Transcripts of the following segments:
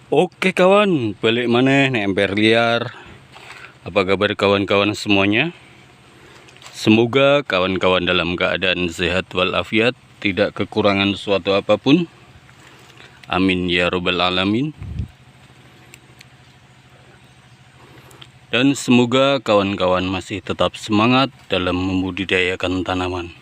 Oke kawan, balik mana nih emper liar. Apa kabar kawan-kawan semuanya? Semoga kawan-kawan dalam keadaan sehat walafiat, tidak kekurangan suatu apapun. Amin ya robbal alamin. Dan semoga kawan-kawan masih tetap semangat dalam membudidayakan tanaman.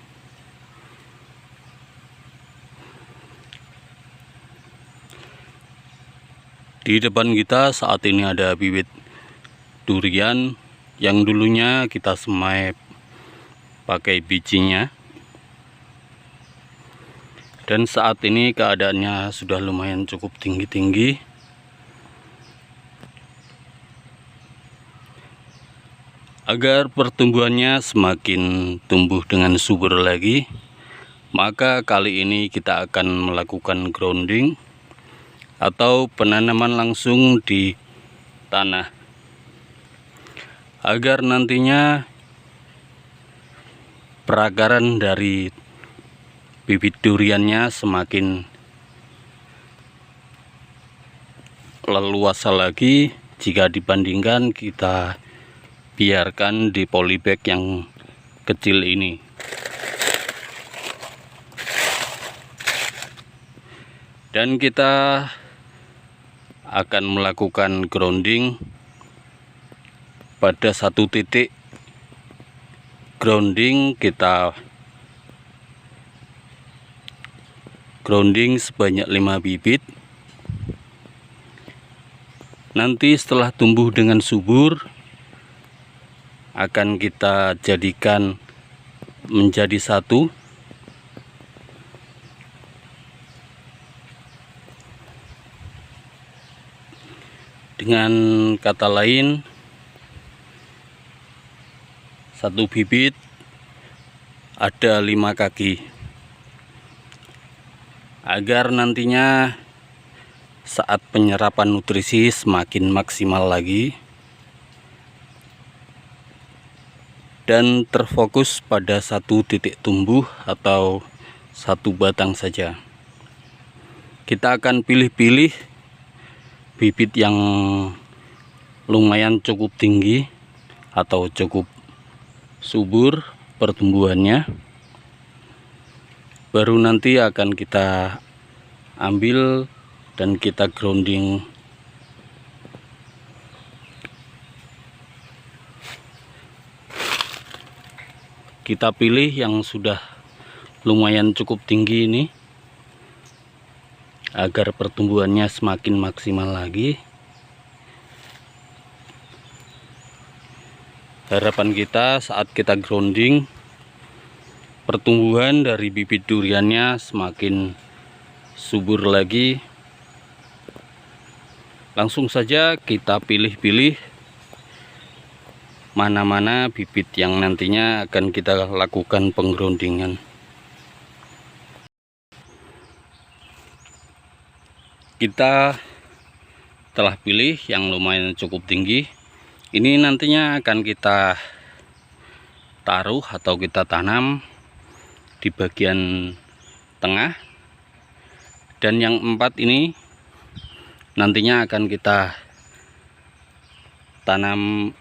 Di depan kita saat ini ada bibit durian yang dulunya kita semai pakai bijinya. Dan saat ini keadaannya sudah lumayan cukup tinggi-tinggi. Agar pertumbuhannya semakin tumbuh dengan subur lagi, maka kali ini kita akan melakukan grounding atau penanaman langsung di tanah, agar nantinya perakaran dari bibit duriannya semakin leluasa lagi jika dibandingkan kita biarkan di polybag yang kecil ini. Dan kita akan melakukan grounding pada satu titik grounding. Kita grounding sebanyak 5 bibit. Nanti setelah tumbuh dengan subur akan kita jadikan menjadi satu. Dengan kata lain, satu bibit ada 5 kaki, agar nantinya saat penyerapan nutrisi semakin maksimal lagi dan terfokus pada satu titik tumbuh atau satu batang saja. Kita akan pilih-pilih bibit yang lumayan cukup tinggi atau cukup subur pertumbuhannya, baru nanti akan kita ambil dan kita grounding. Kita pilih yang sudah lumayan cukup tinggi ini, agar pertumbuhannya semakin maksimal lagi. Harapan kita saat kita grounding, pertumbuhan dari bibit duriannya semakin subur lagi. Langsung saja kita pilih-pilih mana-mana bibit yang nantinya akan kita lakukan penggroundingan. Kita telah pilih yang lumayan cukup tinggi. Ini nantinya akan kita taruh atau kita tanam di bagian tengah. Dan yang 4 ini nantinya akan kita tanam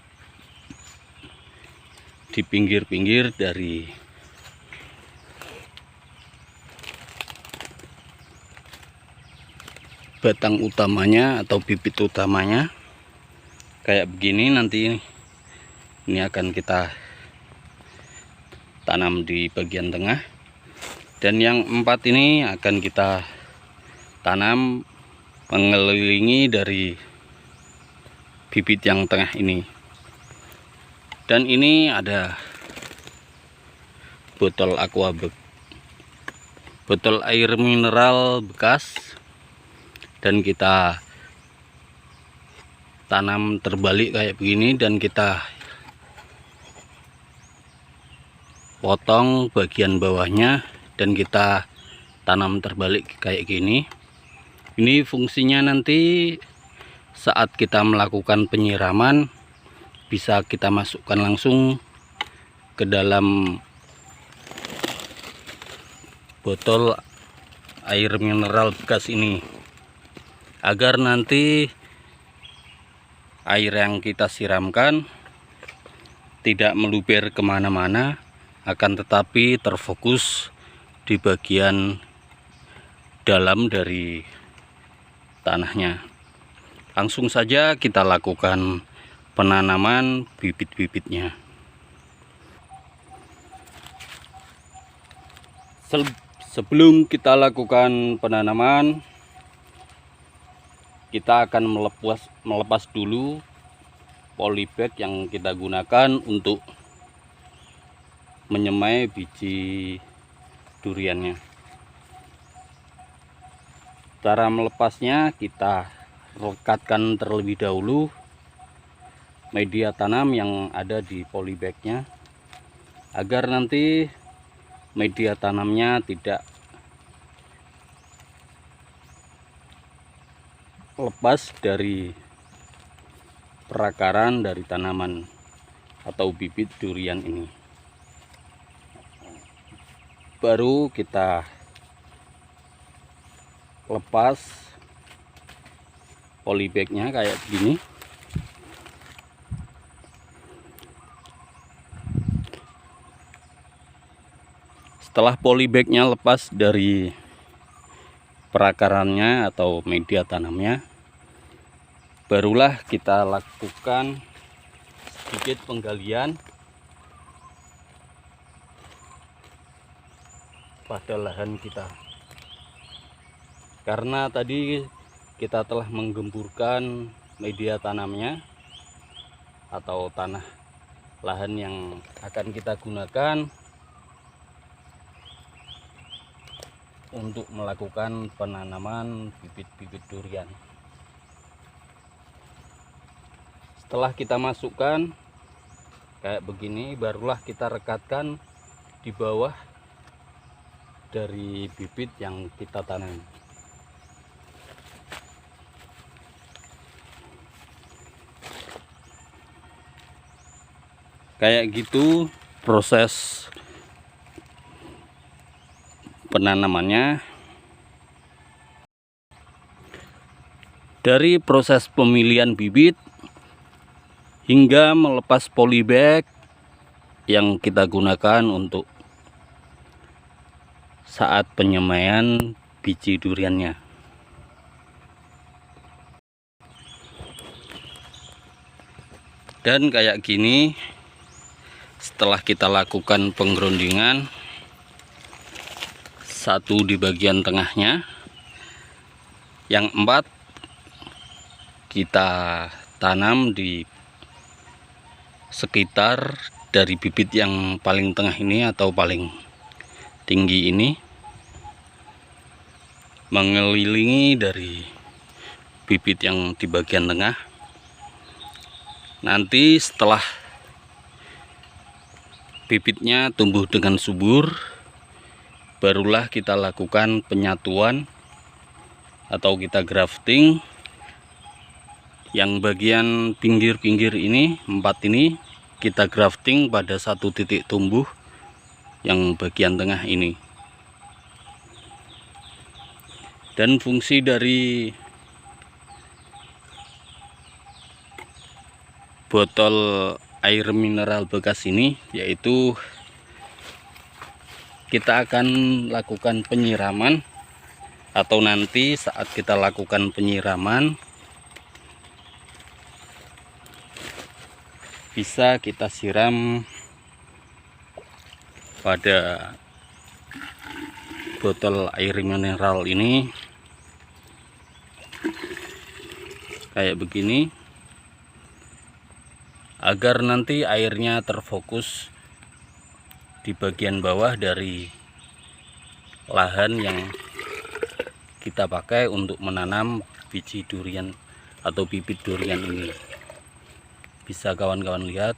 di pinggir-pinggir dari batang utamanya atau bibit utamanya. Kayak begini, nanti ini akan kita tanam di bagian tengah. Dan yang 4 ini akan kita tanam mengelilingi dari bibit yang tengah ini. Dan ini ada botol aquabag, botol air mineral bekas, dan kita tanam terbalik kayak begini, dan kita potong bagian bawahnya dan kita tanam terbalik kayak gini. Ini fungsinya nanti saat kita melakukan penyiraman bisa kita masukkan langsung ke dalam botol air mineral bekas ini. agar nanti air yang kita siramkan tidak meluber kemana-mana, akan tetapi terfokus di bagian dalam dari tanahnya. Langsung saja kita lakukan penanaman bibit-bibitnya. Sebelum kita lakukan penanaman, kita akan melepas dulu polybag yang kita gunakan untuk menyemai biji duriannya. Cara melepasnya, kita rekatkan terlebih dahulu media tanam yang ada di polybagnya, agar nanti media tanamnya tidak lepas dari perakaran dari tanaman atau bibit durian ini. Baru kita lepas polybagnya kayak begini. Setelah polybagnya lepas dari perakarannya atau media tanamnya, barulah kita lakukan sedikit penggalian pada lahan kita. Karena tadi kita telah menggemburkan media tanamnya atau tanah lahan yang akan kita gunakan untuk melakukan penanaman bibit-bibit durian. Setelah kita masukkan kayak begini, barulah kita rekatkan di bawah dari bibit yang kita tanam. Kayak gitu proses penanamannya. Dari proses pemilihan bibit hingga melepas polybag yang kita gunakan untuk saat penyemaian biji duriannya. Dan kayak gini, setelah kita lakukan penggerundingan, satu di bagian tengahnya, yang 4 kita tanam di sekitar dari bibit yang paling tengah ini atau paling tinggi ini, mengelilingi dari bibit yang di bagian tengah. Nanti setelah bibitnya tumbuh dengan subur, barulah kita lakukan penyatuan atau kita grafting. Yang bagian pinggir-pinggir ini, 4 ini, kita grafting pada satu titik tumbuh yang bagian tengah ini. Dan fungsi dari botol air mineral bekas ini yaitu kita akan lakukan penyiraman, atau nanti saat kita lakukan penyiraman bisa kita siram pada botol air mineral ini kayak begini, agar nanti airnya terfokus di bagian bawah dari lahan yang kita pakai untuk menanam biji durian atau bibit durian ini. Bisa kawan-kawan lihat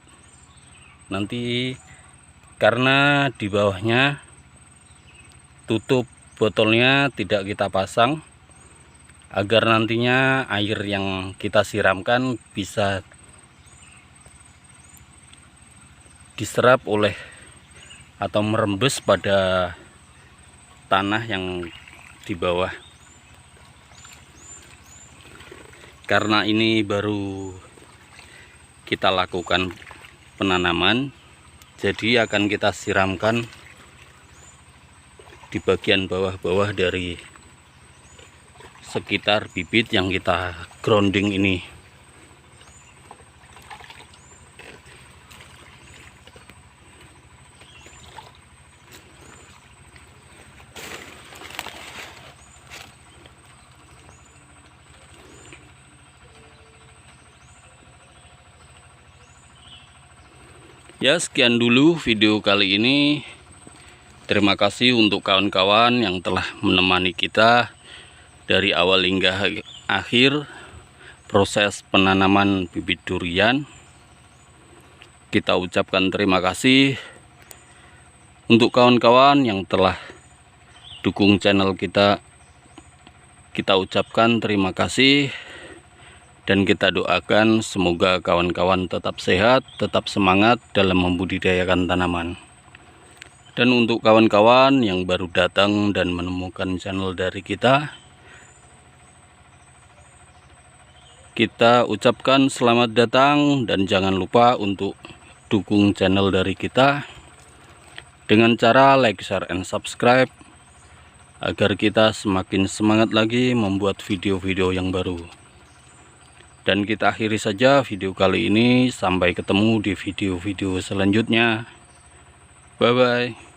nanti, karena di bawahnya tutup botolnya tidak kita pasang, agar nantinya air yang kita siramkan bisa diserap oleh atau merembes pada tanah yang di bawah. Karena ini baru kita lakukan penanaman, jadi akan kita siramkan di bagian bawah-bawah dari sekitar bibit yang kita grounding ini. Ya, sekian dulu video kali ini. Terima kasih untuk kawan-kawan yang telah menemani kita dari awal hingga akhir proses penanaman bibit durian. Kita ucapkan terima kasih untuk kawan-kawan yang telah dukung channel kita. Kita ucapkan terima kasih. Dan kita doakan semoga kawan-kawan tetap sehat, tetap semangat dalam membudidayakan tanaman. Dan untuk kawan-kawan yang baru datang dan menemukan channel dari kita ucapkan selamat datang, dan jangan lupa untuk dukung channel dari kita dengan cara like, share, and subscribe agar kita semakin semangat lagi membuat video-video yang baru. Dan kita akhiri saja video kali ini. Sampai ketemu di video-video selanjutnya. Bye-bye.